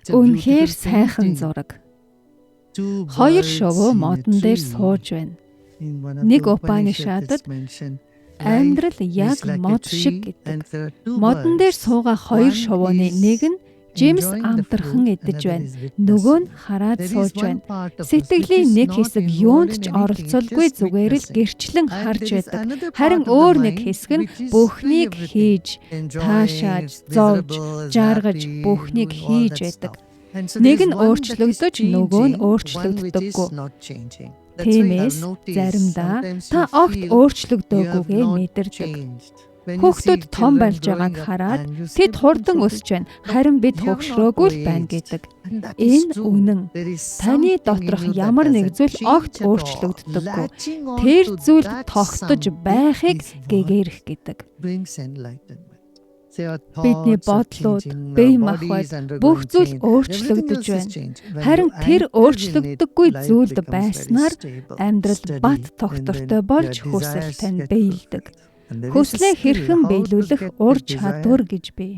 Үнэхээр сайхан зураг. Хоёр шувуу модон дээр сууж байна. Нэг Упанишадад амьдрал яг мод шиг гэдэг. Модон дээр суугаа хоёр шувууны нэг нь Жимс амтрхан идэж байна. Нөгөө нь хараад сууж байна. Сэтгэлийн нэг хэсэг юунд ч оролцолгүй зүгээр л гэрчлэн харж байдаг. Харин өөр нэг хэсэг нь бүхнийг хийж, таашааж, зовж, жаргаж бүхнийг хийж байдаг. Нэг нь өөрчлөгдөж, нөгөө нь өөрчлөгддөггүй. Тиймээс заримдаа та огт өөрчлөгдөөгүйгээ мэдэрдэг. Хүүхдүүд том болж байгааг хараад тэд хурдан өсөж байна. Харин бид хөгшрөөгүй л байна гэдэг. Энэ үнэн. Таны доторх ямар нэг зүйл огт өөрчлөгддөггүй. Тэр зүйл тогтож байхыг гэгэрх гэдэг. Бидний бодлууд, бие махбод бүх зүйл өөрчлөгдөж байна. Харин тэр өөрчлөгддөггүй зүйлд байснаар амьдрал бат тогтвортой болж хүсэл тань биелдэг. Хүслээ хэрхэн биелүүлэх ур чадвар гэж бий.